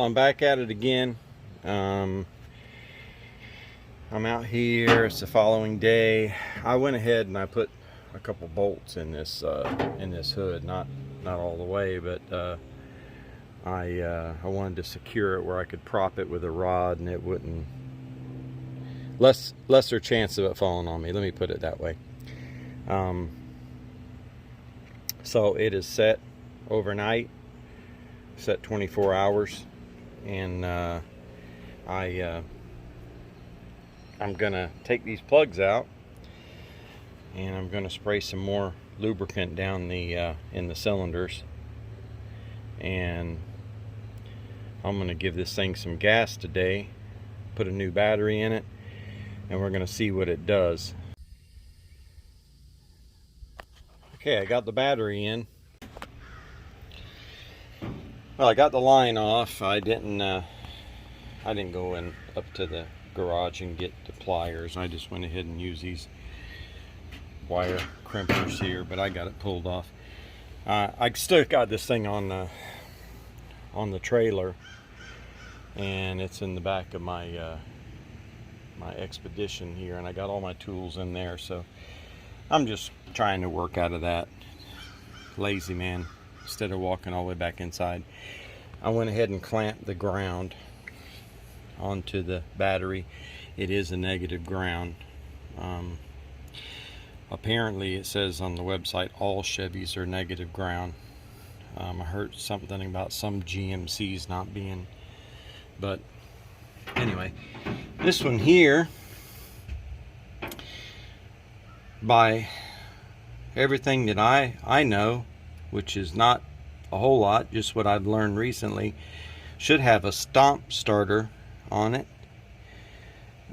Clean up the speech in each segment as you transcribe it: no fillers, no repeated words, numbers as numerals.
I'm back at it again. I'm out here. It's the following day. I went ahead and I put a couple bolts in this hood, not all the way, but I wanted to secure it where I could prop it with a rod and it wouldn't, lesser chance of it falling on me, let me put it that way. So it is set overnight, set 24 hours, and I'm gonna take these plugs out and I'm gonna spray some more lubricant down the in the cylinders, and I'm gonna give this thing some gas today, put a new battery in it, and we're gonna see what it does. Okay, I got the battery in. Well, I got the line off. I didn't go in up to the garage and get the pliers. I just went ahead and used these wire crimpers here, but I got it pulled off. I still got this thing on the trailer, and it's in the back of my my Expedition here, and I got all my tools in there, so I'm just trying to work out of that. Lazy man, instead of walking all the way back inside. I went ahead and clamped the ground onto the battery. It is a negative ground. Apparently it says on the website all Chevys are negative ground. I heard something about some GMCs not being, but anyway, this one here, by everything that I know, which is not a whole lot, just what I've learned recently, should have a stomp starter on it.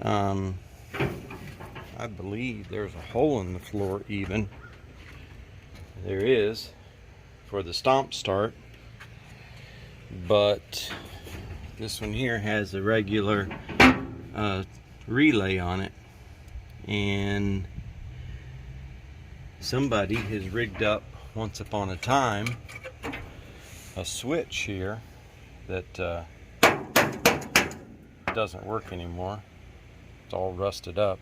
I believe there's a hole in the floor even. There is for the stomp start, but this one here has a regular relay on it, and somebody has rigged up once upon a time a switch here that doesn't work anymore. It's all rusted up,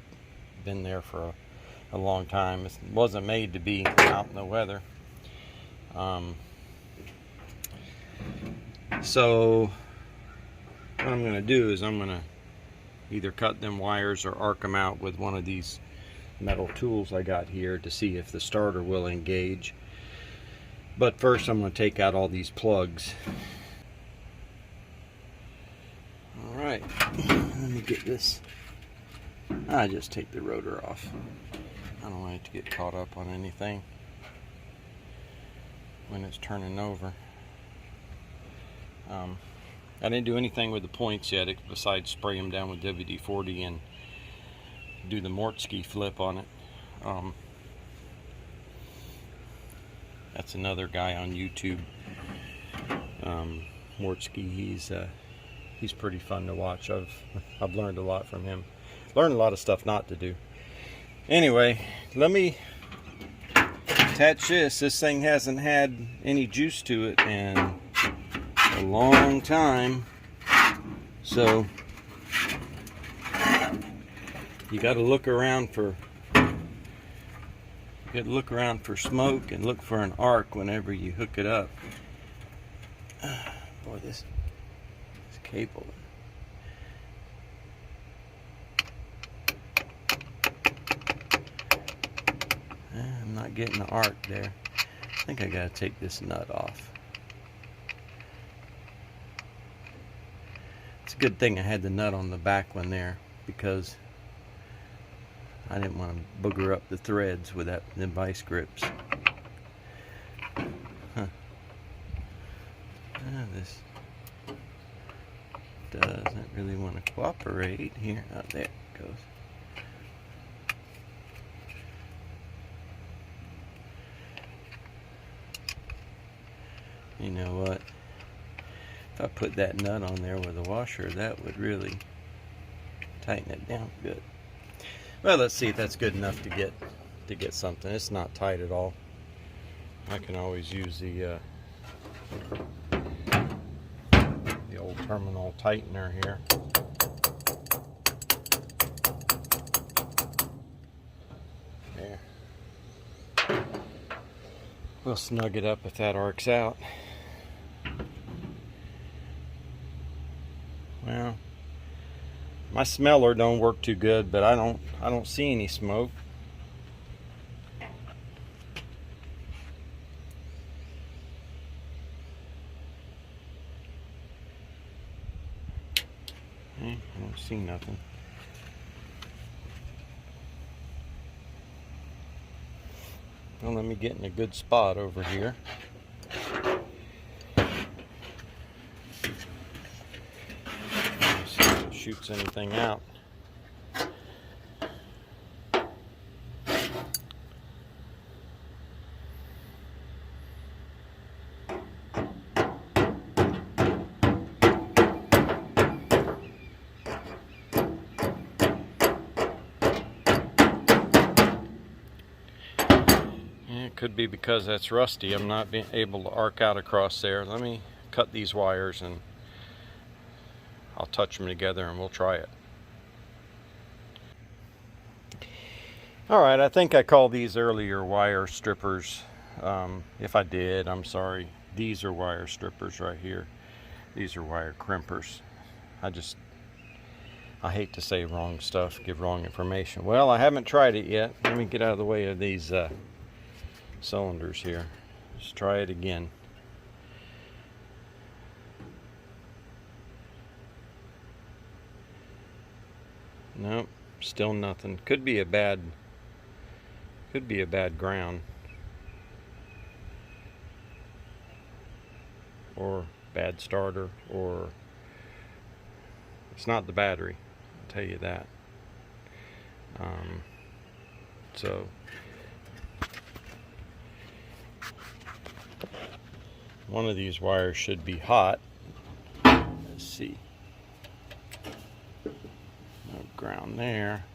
been there for a long time. It wasn't made to be out in the weather. So what I'm going to do is I'm going to either cut them wires or arc them out with one of these metal tools I got here to see if the starter will engage. But first I'm going to take out all these plugs. Alright, let me get this. I just take the rotor off. I don't want it to get caught up on anything when it's turning over. I didn't do anything with the points yet besides spray them down with WD-40 and do the Mortski flip on it. That's another guy on YouTube, Mortski. He's pretty fun to watch. I've learned a lot from him. Learned a lot of stuff not to do. Anyway, let me attach this. This thing hasn't had any juice to it in a long time, so you got to look around for smoke and look for an arc whenever you hook it up. Boy, this cable. I'm not getting the arc there. I think I gotta take this nut off. It's a good thing I had the nut on the back one there, because I didn't want to booger up the threads with them vice grips. This doesn't really want to cooperate here. Oh, there it goes. You know what? If I put that nut on there with a washer, that would really tighten it down good. Well, let's see if that's good enough to get something. It's not tight at all. I can always use the old terminal tightener here. There. We'll snug it up if that arcs out. Well, my smeller don't work too good, but I don't see any smoke. I don't see nothing. Well, let me get in a good spot over here. See if it shoots anything out. It could be because that's rusty. I'm not being able to arc out across there. Let me cut these wires and I'll touch them together and we'll try it. Alright, I think I called these earlier wire strippers. If I did, I'm sorry. These are wire strippers right here. These are wire crimpers. I hate to say wrong stuff, give wrong information. Well, I haven't tried it yet. Let me get out of the way of these cylinders here. Let's try it again. Nope, still nothing. Could be a bad ground or bad starter, or it's not the battery, I'll tell you that. So one of these wires should be hot. Let's see. No ground there.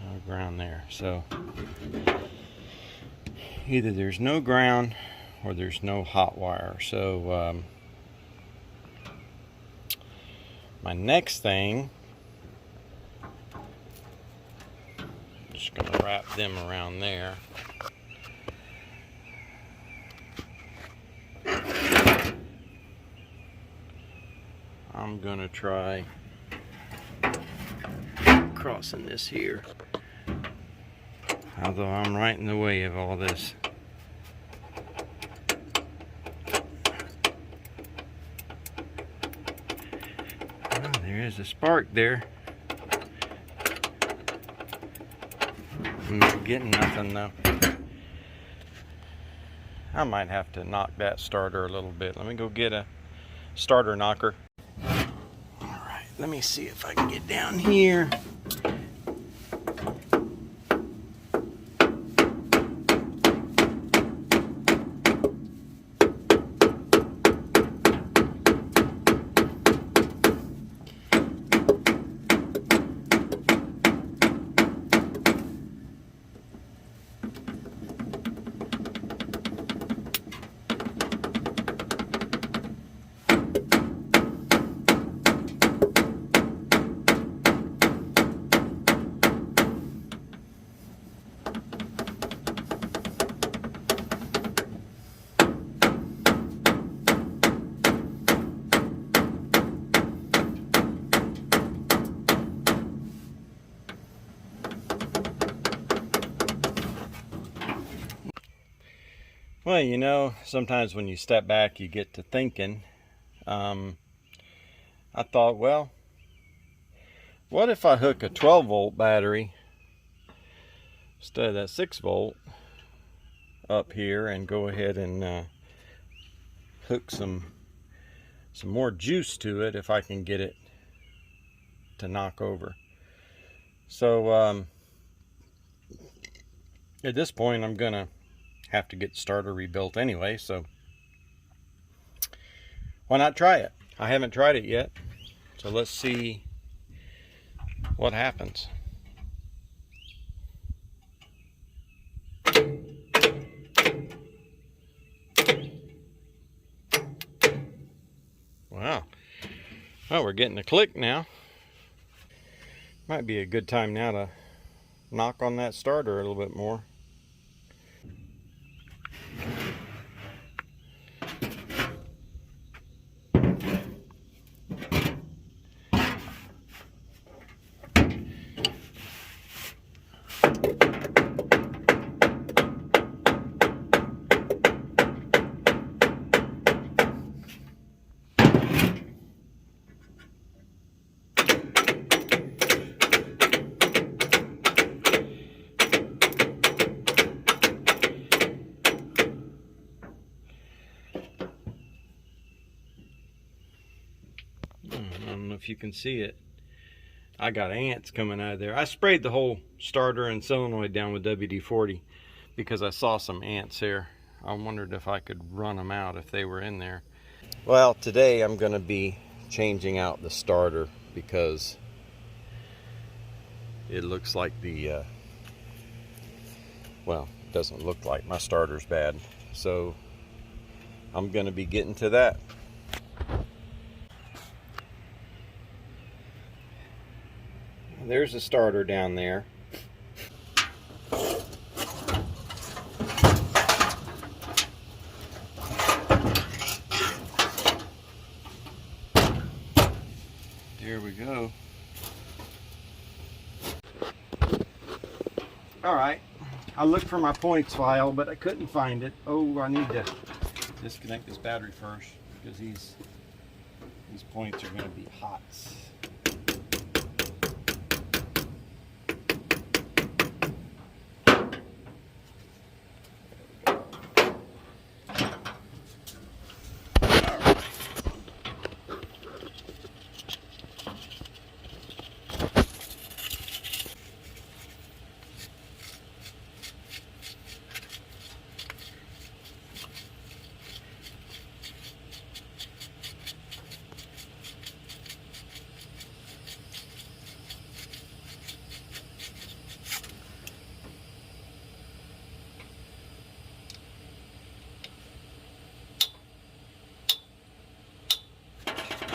No ground there. So either there's no ground or there's no hot wire. So my next thing, I'm just going to wrap them around there. I'm going to try crossing this here, although I'm right in the way of all this. Oh, there is a spark there. I'm not getting nothing though. I might have to knock that starter a little bit. Let me go get a starter knocker. Alright, let me see if I can get down here. Well, you know, sometimes when you step back, you get to thinking. I thought, well, what if I hook a 12-volt battery instead of that 6-volt up here and go ahead and hook some more juice to it if I can get it to knock over. So at this point, I'm gonna have to get the starter rebuilt anyway, so why not try it? I haven't tried it yet, so let's see what happens. Wow. Oh, we're getting a click now. Might be a good time now to knock on that starter a little bit more. I don't know if you can see it. I got ants coming out of there. I sprayed the whole starter and solenoid down with WD-40 because I saw some ants there. I wondered if I could run them out if they were in there. Well, today I'm going to be changing out the starter because it looks like well, it doesn't look like my starter's bad. So I'm going to be getting to that. There's a starter down there. There we go. All right, I looked for my points file, but I couldn't find it. Oh, I need to disconnect this battery first because these points are going to be hot.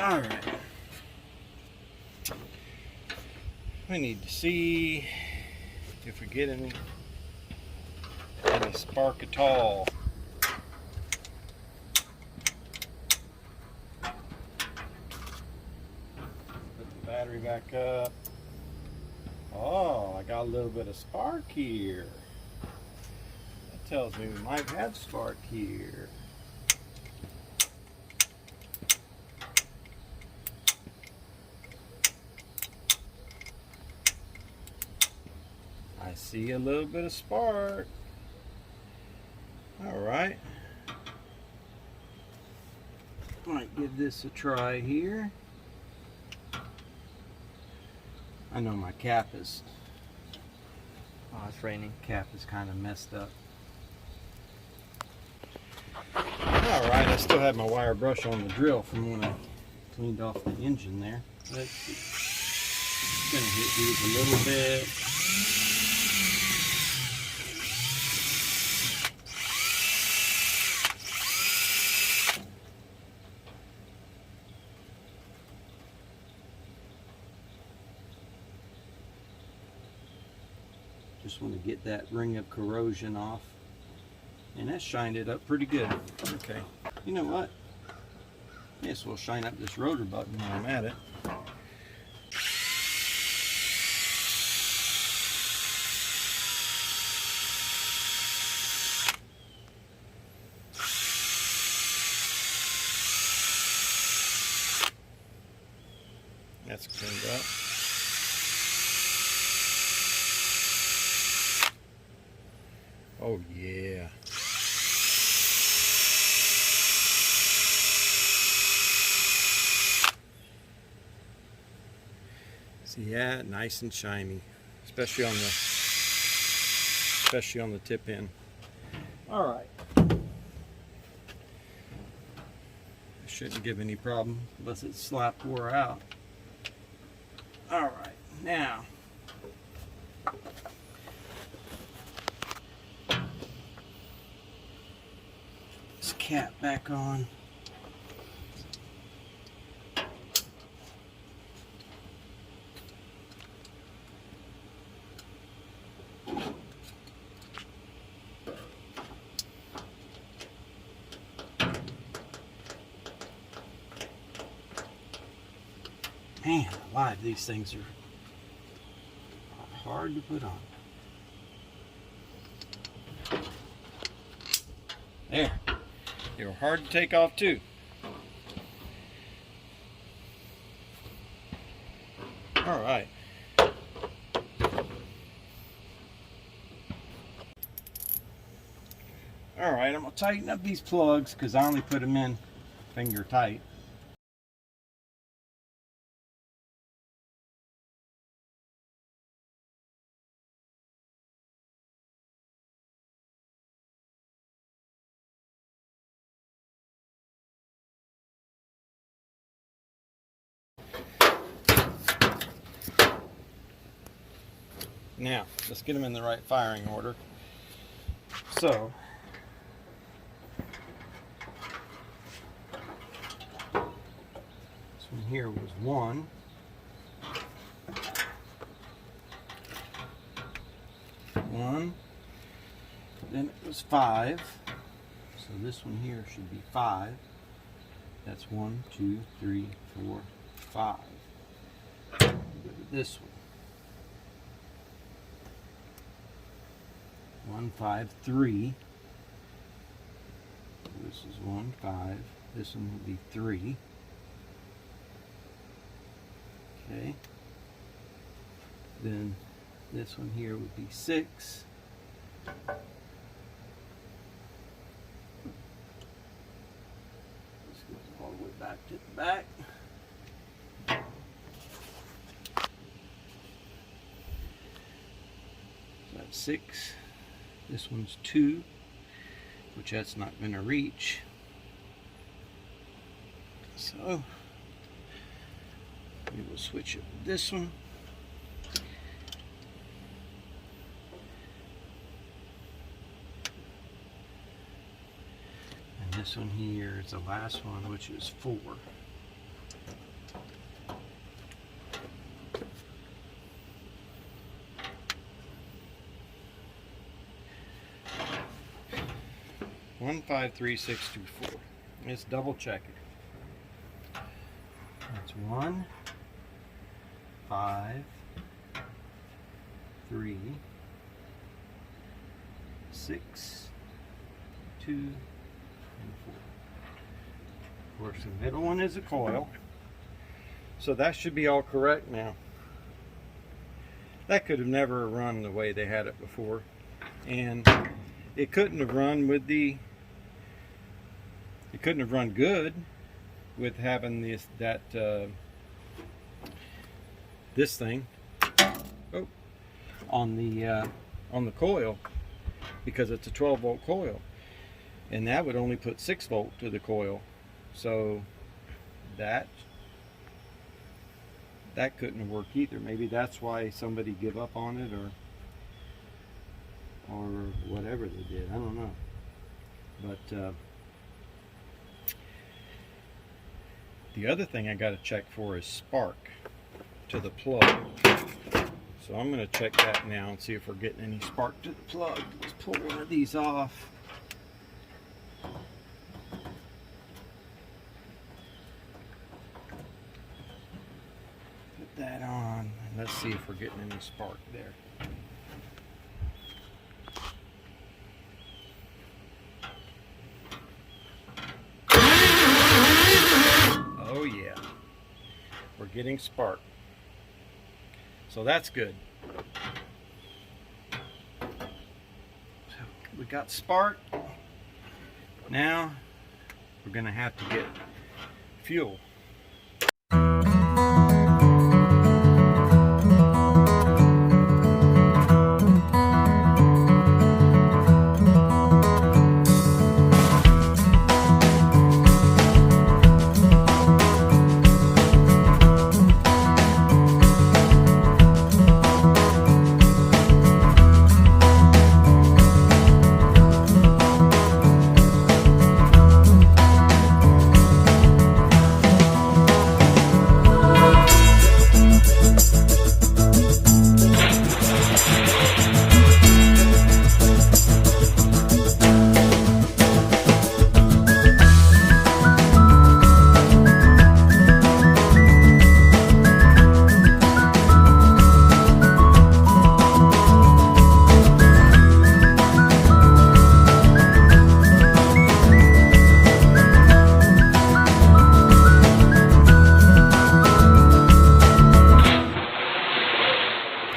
All right. We need to see if we get any spark at all. Put the battery back up. Oh, I got a little bit of spark here. That tells me we might have spark here. I see a little bit of spark. All right. Might give this a try here. I know my cap is... Oh, it's raining. Cap is kind of messed up. All right, I still have my wire brush on the drill from when I cleaned off the engine there. Let's see. Just gonna hit these a little bit. Just want to get that ring of corrosion off. And that shined it up pretty good. Okay. You know what? Yes, we'll shine up this rotor button when I'm at it. That's cleaned up. Oh yeah. See that? Nice and shiny. Especially on the tip end. Alright. Shouldn't give any problem unless it's slapped wore out. Alright, now this cap back on. Man, alive, these things are hard to put on. There. They were hard to take off too. All right. All right, I'm gonna tighten up these plugs because I only put them in finger tight. Now, let's get them in the right firing order. So, this one here was 1. Then it was 5. So this one here should be 5. That's 1, 2, 3, 4, 5. Go to this one. 1, 5, 3. This is 1, 5. This one will be 3. Okay. Then this one here would be 6. This goes all the way back to the back. So that's 6. This one's 2, which that's not going to reach. So we will switch it with this one. And this one here is the last one, which is 4. One, 5, 3, 6, 2, 4. Let's double check it. That's 1, 5, 3, 6, 2, and 4. Of course, the middle one is a coil. So that should be all correct now. That could have never run the way they had it before. And it couldn't have run with it couldn't have run good with having this thing on the coil, because it's a 12-volt coil, and that would only put 6 volt to the coil. So that couldn't have worked either. Maybe that's why somebody gave up on it, or whatever they did. I don't know. But the other thing I got to check for is spark to the plug. So I'm going to check that now and see if we're getting any spark to the plug. Let's pull one of these off. Put that on, and let's see if we're getting any spark there. Oh yeah, we're getting spark. So that's good. So we got spark. Now we're gonna have to get fuel.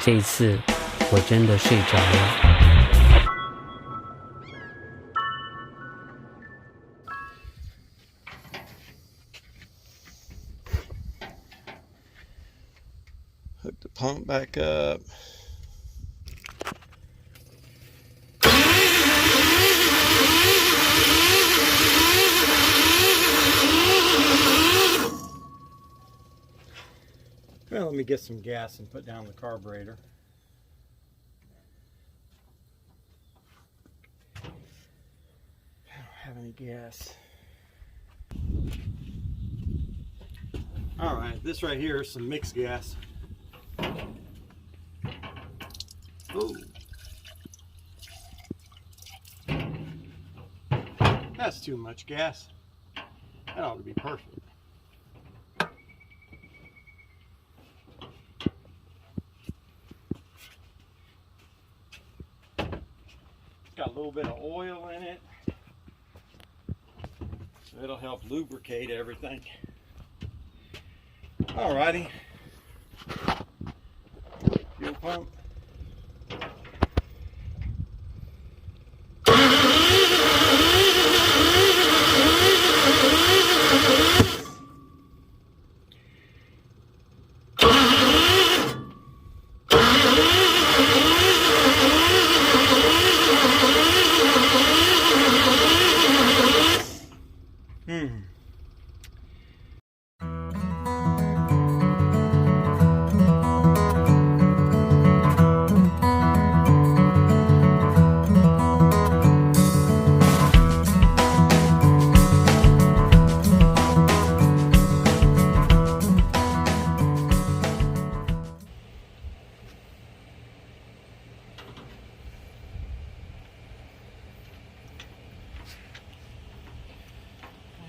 这一次我真的睡着了。Hook the pump back up. Well, let me get some gas and put down the carburetor. I don't have any gas. All right, this right here is some mixed gas. Oh, that's too much gas. That ought to be perfect. It's got a little bit of oil in it, so it'll help lubricate everything. Alrighty, fuel pump.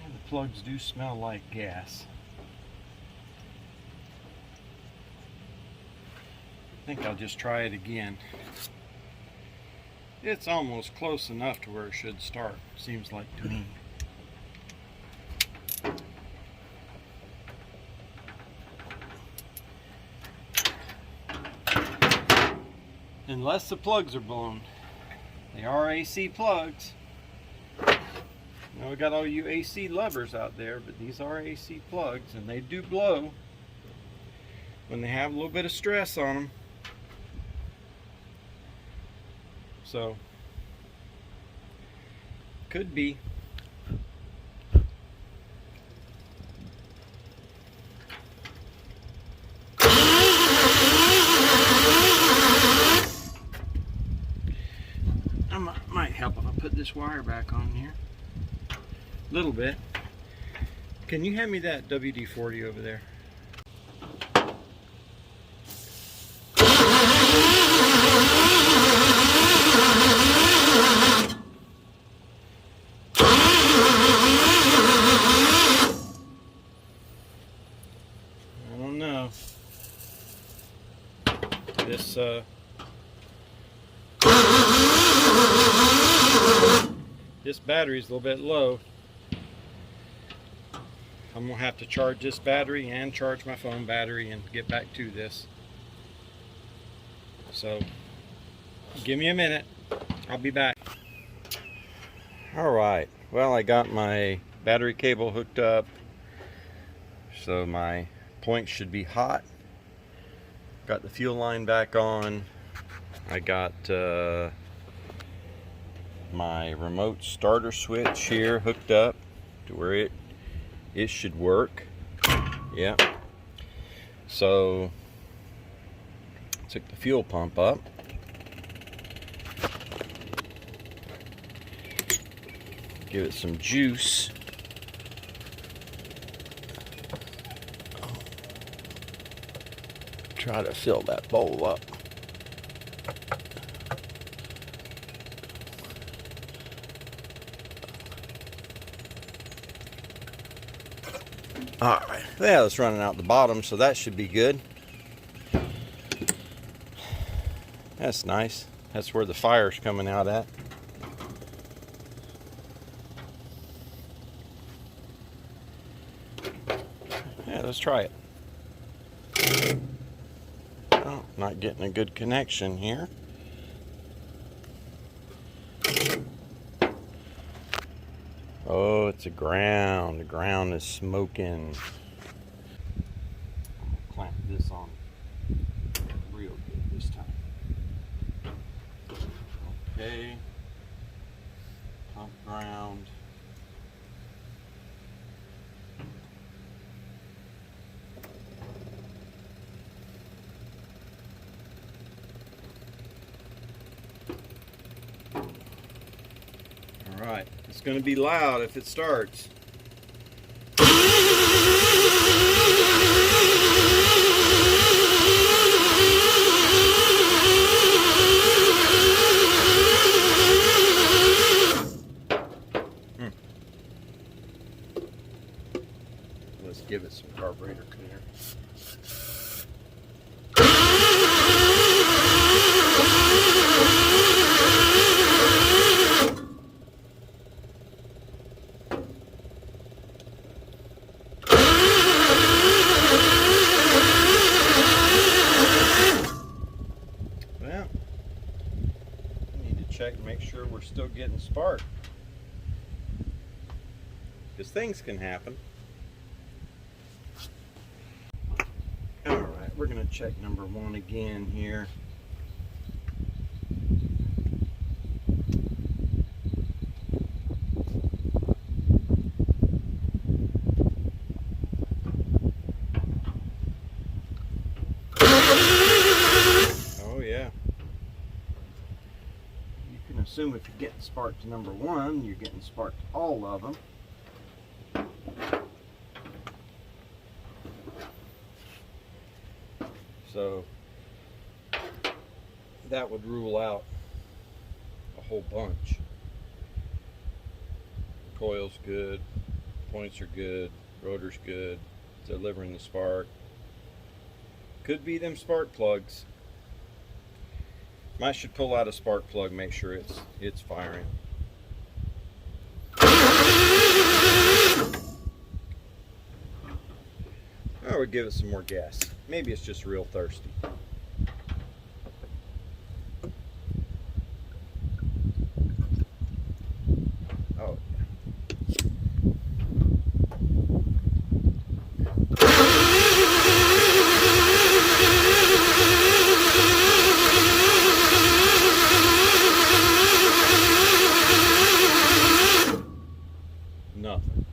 The plugs do smell like gas. I think I'll just try it again. It's almost close enough to where it should start, seems like to me. Unless the plugs are blown. They are AC plugs. I know we got all you AC lovers out there, but these are AC plugs and they do blow when they have a little bit of stress on them. So, could be. Might help if I put this wire back on here. A little bit. Can you hand me that WD-40 over there? I don't know. This battery's a little bit low. I'm gonna have to charge this battery and charge my phone battery and get back to this. So give me a minute, I'll be back. Alright, well, I got my battery cable hooked up, so my point should be hot. Got the fuel line back on. I got my remote starter switch here hooked up to where it should work. Yeah. So took the fuel pump up. Give it some juice. Try to fill that bowl up. Alright, yeah, it's running out the bottom, so that should be good. That's nice. That's where the fire's coming out at. Yeah, let's try it. Oh. Not getting a good connection here. Oh, it's a ground. The ground is smoking. Clamp this on real good this time. Okay. Pump ground. All right, it's going to be loud if it starts. Let's give it some carburetor cleaner. Well, we need to check and make sure we're still getting spark, because things can happen. Alright, we're going to check number 1 again here. Oh yeah. You can assume if you're getting spark to number 1, you're getting spark to all of them. So that would rule out a whole bunch. Coil's good, points are good, rotor's good, delivering the spark. Could be them spark plugs. Might should pull out a spark plug, make sure it's firing. I would give it some more gas. Maybe it's just real thirsty. Oh, nothing.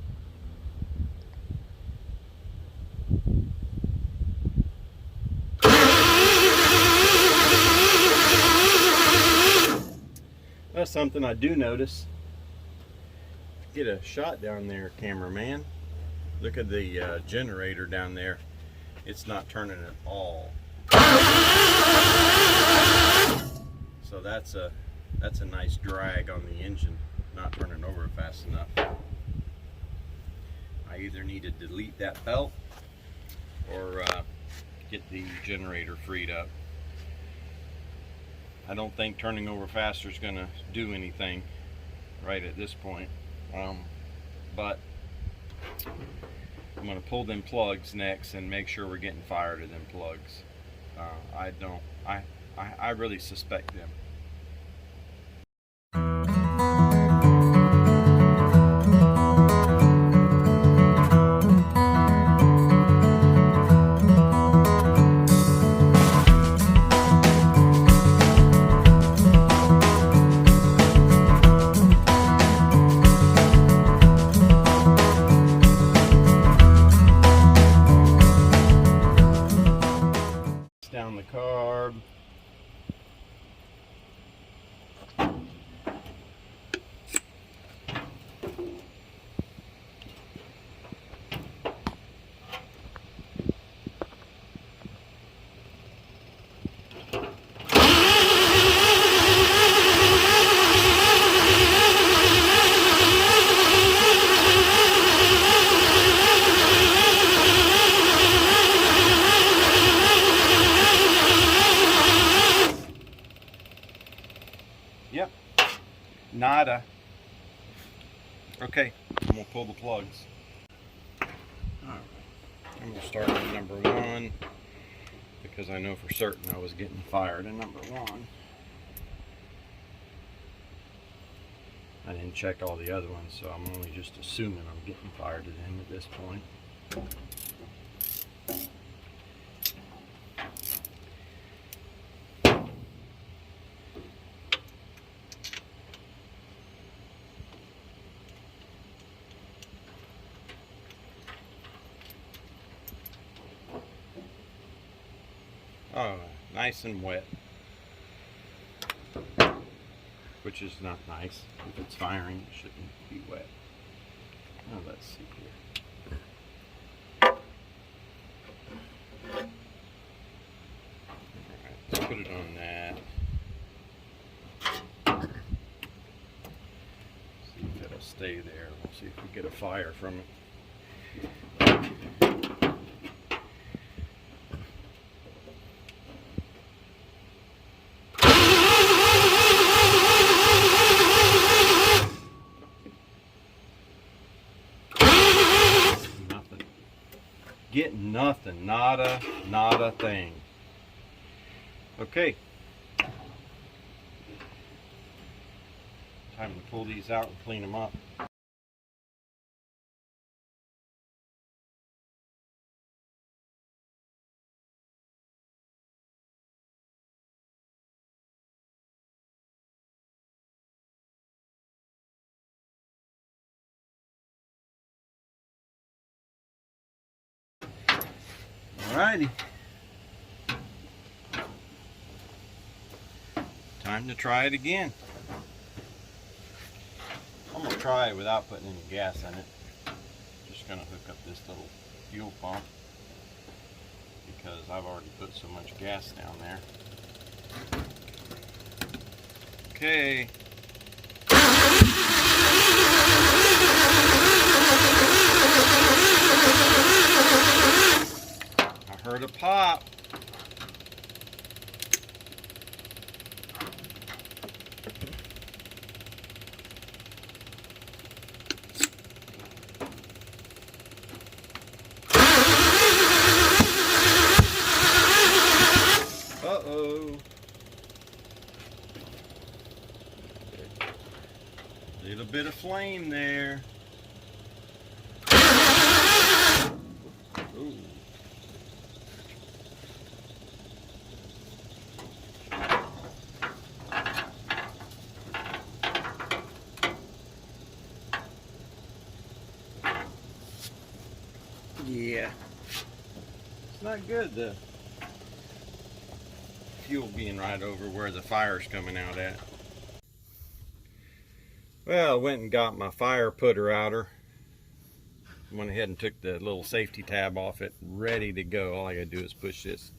That's something I do notice. Get a shot down there, cameraman. Look at the generator down there. It's not turning at all. So that's a nice drag on the engine, not turning over fast enough. I either need to delete that belt or get the generator freed up. I don't think turning over faster is going to do anything right at this point, but I'm going to pull them plugs next and make sure we're getting fire to them plugs. I really suspect them. Down the carb. Yep, nada. Okay, I'm gonna pull the plugs. All right, I'm gonna start with number 1. because I know for certain I was getting fired in number 1. I didn't check all the other ones, so I'm only just assuming I'm getting fired at them at this point. Oh, nice and wet. Which is not nice. If it's firing, it shouldn't be wet. Now let's see here. Alright, let's put it on that. See if it'll stay there. We'll see if we get a fire from it. Get nothing, not a thing. Okay. Time to pull these out and clean them up. Alrighty. Time to try it again. I'm going to try it without putting any gas in it. Just going to hook up this little fuel pump because I've already put so much gas down there. Okay. I heard a pop. Uh-oh. Little bit of flame there. Ooh. Yeah. It's not good, the fuel being right over where the fire's coming out at. Well, I went and got my fire putter outer. Went ahead and took the little safety tab off it, ready to go. All I gotta do is push this.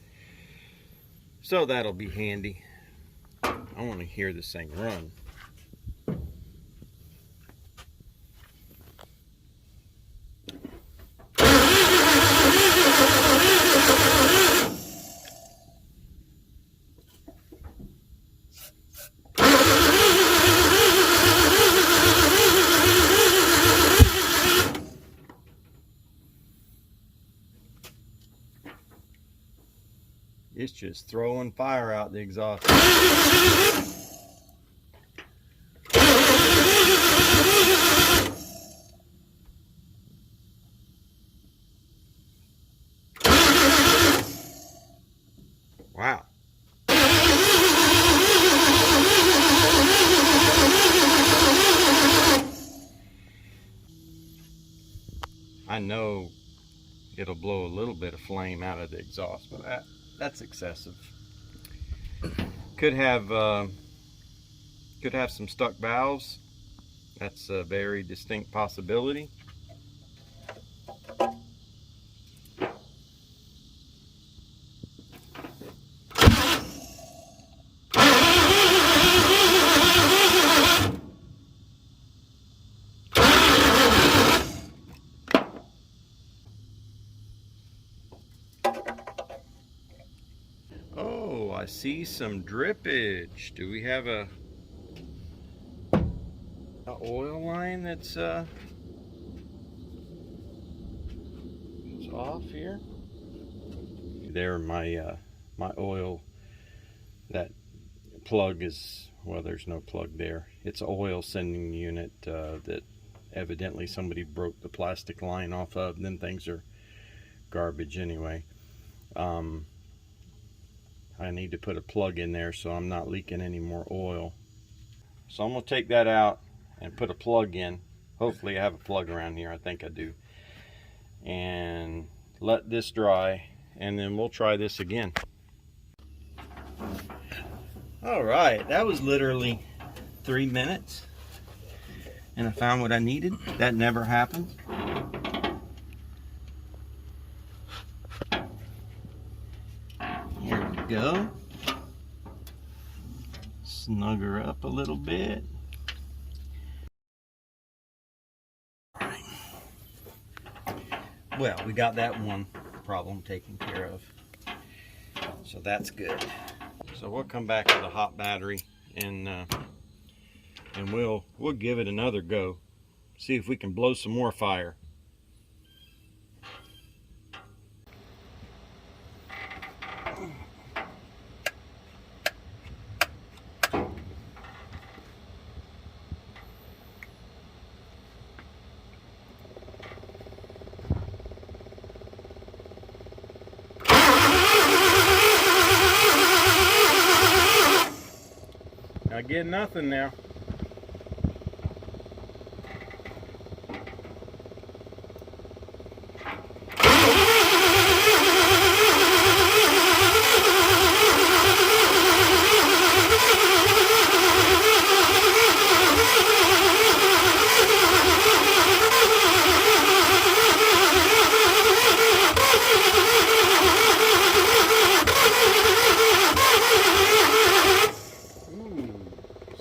So that'll be handy. I want to hear this thing run. It's just throwing fire out the exhaust. Wow. I know it'll blow a little bit of flame out of the exhaust, but that's excessive. Could have some stuck valves. That's a very distinct possibility. Oh, I see some drippage. Do we have a oil line that's off here? There, my my oil, that plug is, well, there's no plug there. It's an oil sending unit that evidently somebody broke the plastic line off of. Them things are garbage anyway. I need to put a plug in there so I'm not leaking any more oil. So I'm going to take that out and put a plug in. Hopefully I have a plug around here. I think I do. And let this dry, and then we'll try this again. All right, that was literally 3 minutes, and I found what I needed. That never happens. Here we go. Snug her up a little bit. Well, we got that one problem taken care of, so that's good. So we'll come back with a hot battery, and we'll give it another go. See if we can blow some more fire. I get nothing now.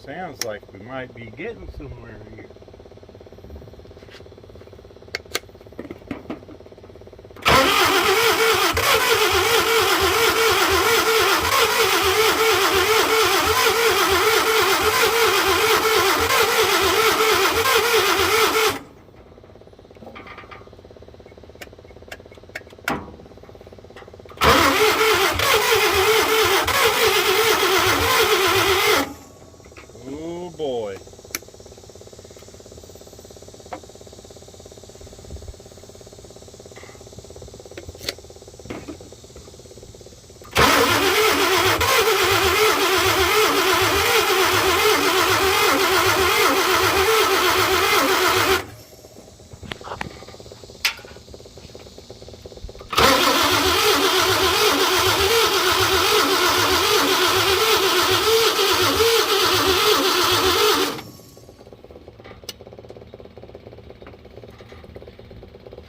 Sounds like we might be getting somewhere here. Boy.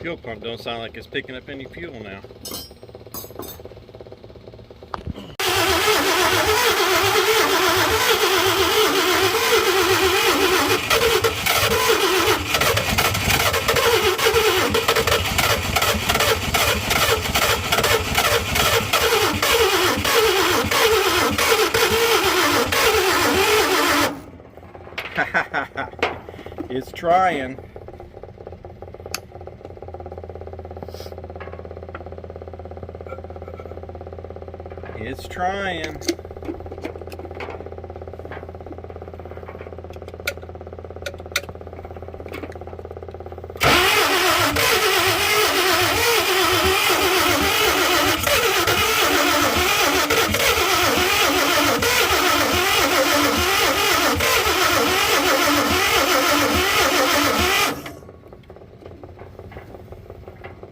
Fuel pump don't sound like it's picking up any fuel now. It's trying. It's trying.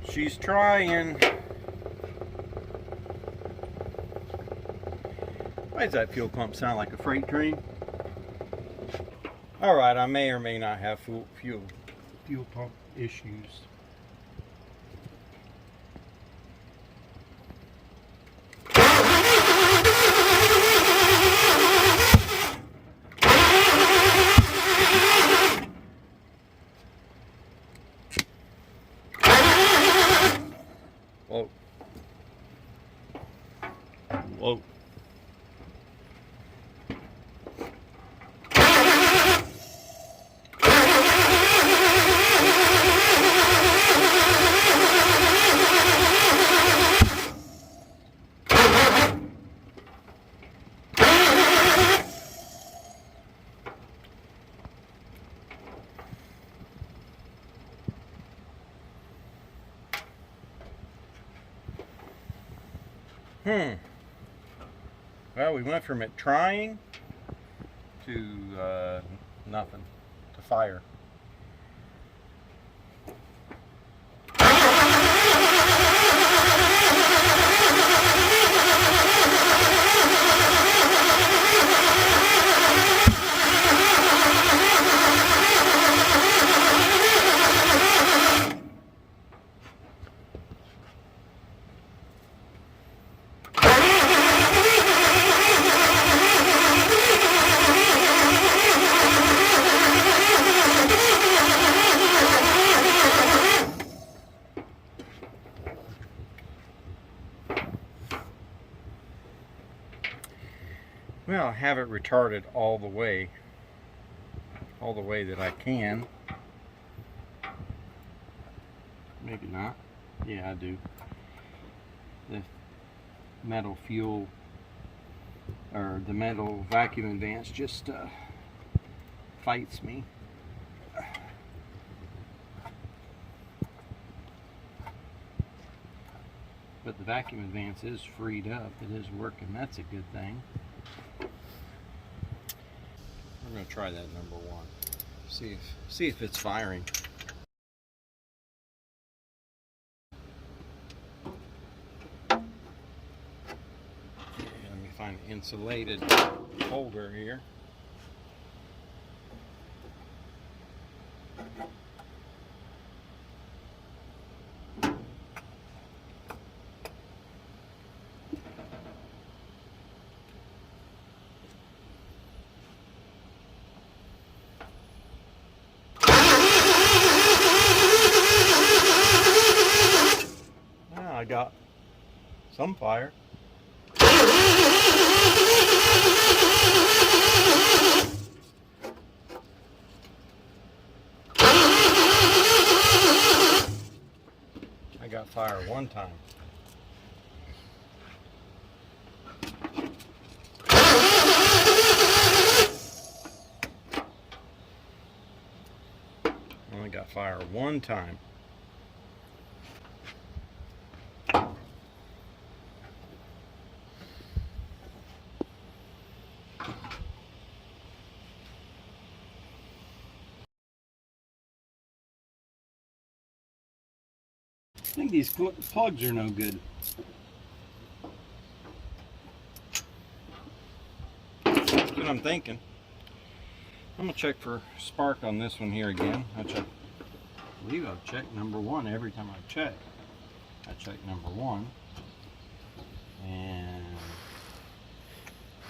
She's trying. Why does that fuel pump sound like a freight train? Alright, I may or may not have fuel pump issues. Whoa. Whoa. Well, we went from it trying to nothing, to fire. Well, I have it retarded all the way that I can. Maybe not. Yeah, I do. The metal fuel, or the metal vacuum advance just fights me. But the vacuum advance is freed up. It is working. That's a good thing. We're going to try that number 1. See if it's firing. Let me find an insulated holder here. I got some fire. I got fire one time. Only got fire one time. I think these plugs are no good. That's what I'm thinking. I'm gonna check for spark on this one here again. I believe I've checked number 1 every time I check. I check number 1 and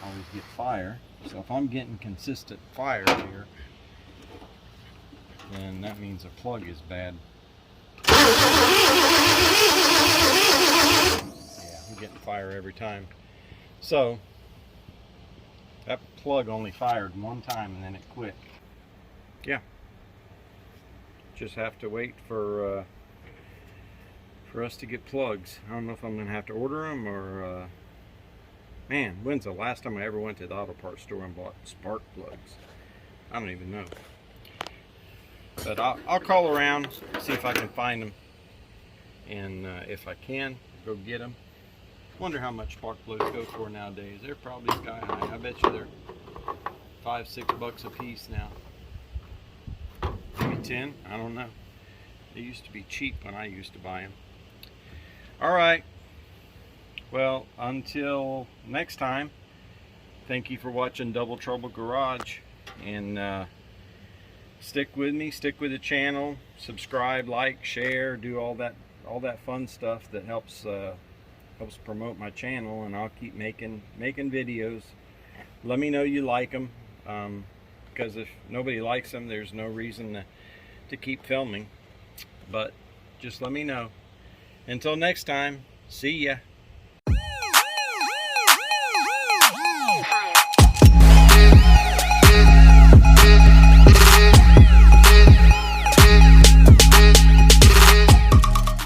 always get fire. So if I'm getting consistent fire here, then that means the plug is bad. Yeah, I'm getting fire every time. So that plug only fired one time and then it quit. Yeah, just have to wait for us to get plugs. I don't know if I'm gonna have to order them or man, when's the last time I ever went to the auto parts store and bought spark plugs? I don't even know. But I'll call around, see if I can find them, and if I can, go get them. Wonder how much spark plugs go for nowadays. They're probably sky high. I bet you they're $5-6 a piece now. Maybe 10. I don't know. They used to be cheap when I used to buy them. All right. Well, until next time, thank you for watching Double Trouble Garage, and stick with me, stick with the channel, subscribe, like, share, do all that fun stuff that helps promote my channel, and I'll keep making videos. Let me know you like them, because if nobody likes them, there's no reason to keep filming. But just let me know. Until next time, see ya.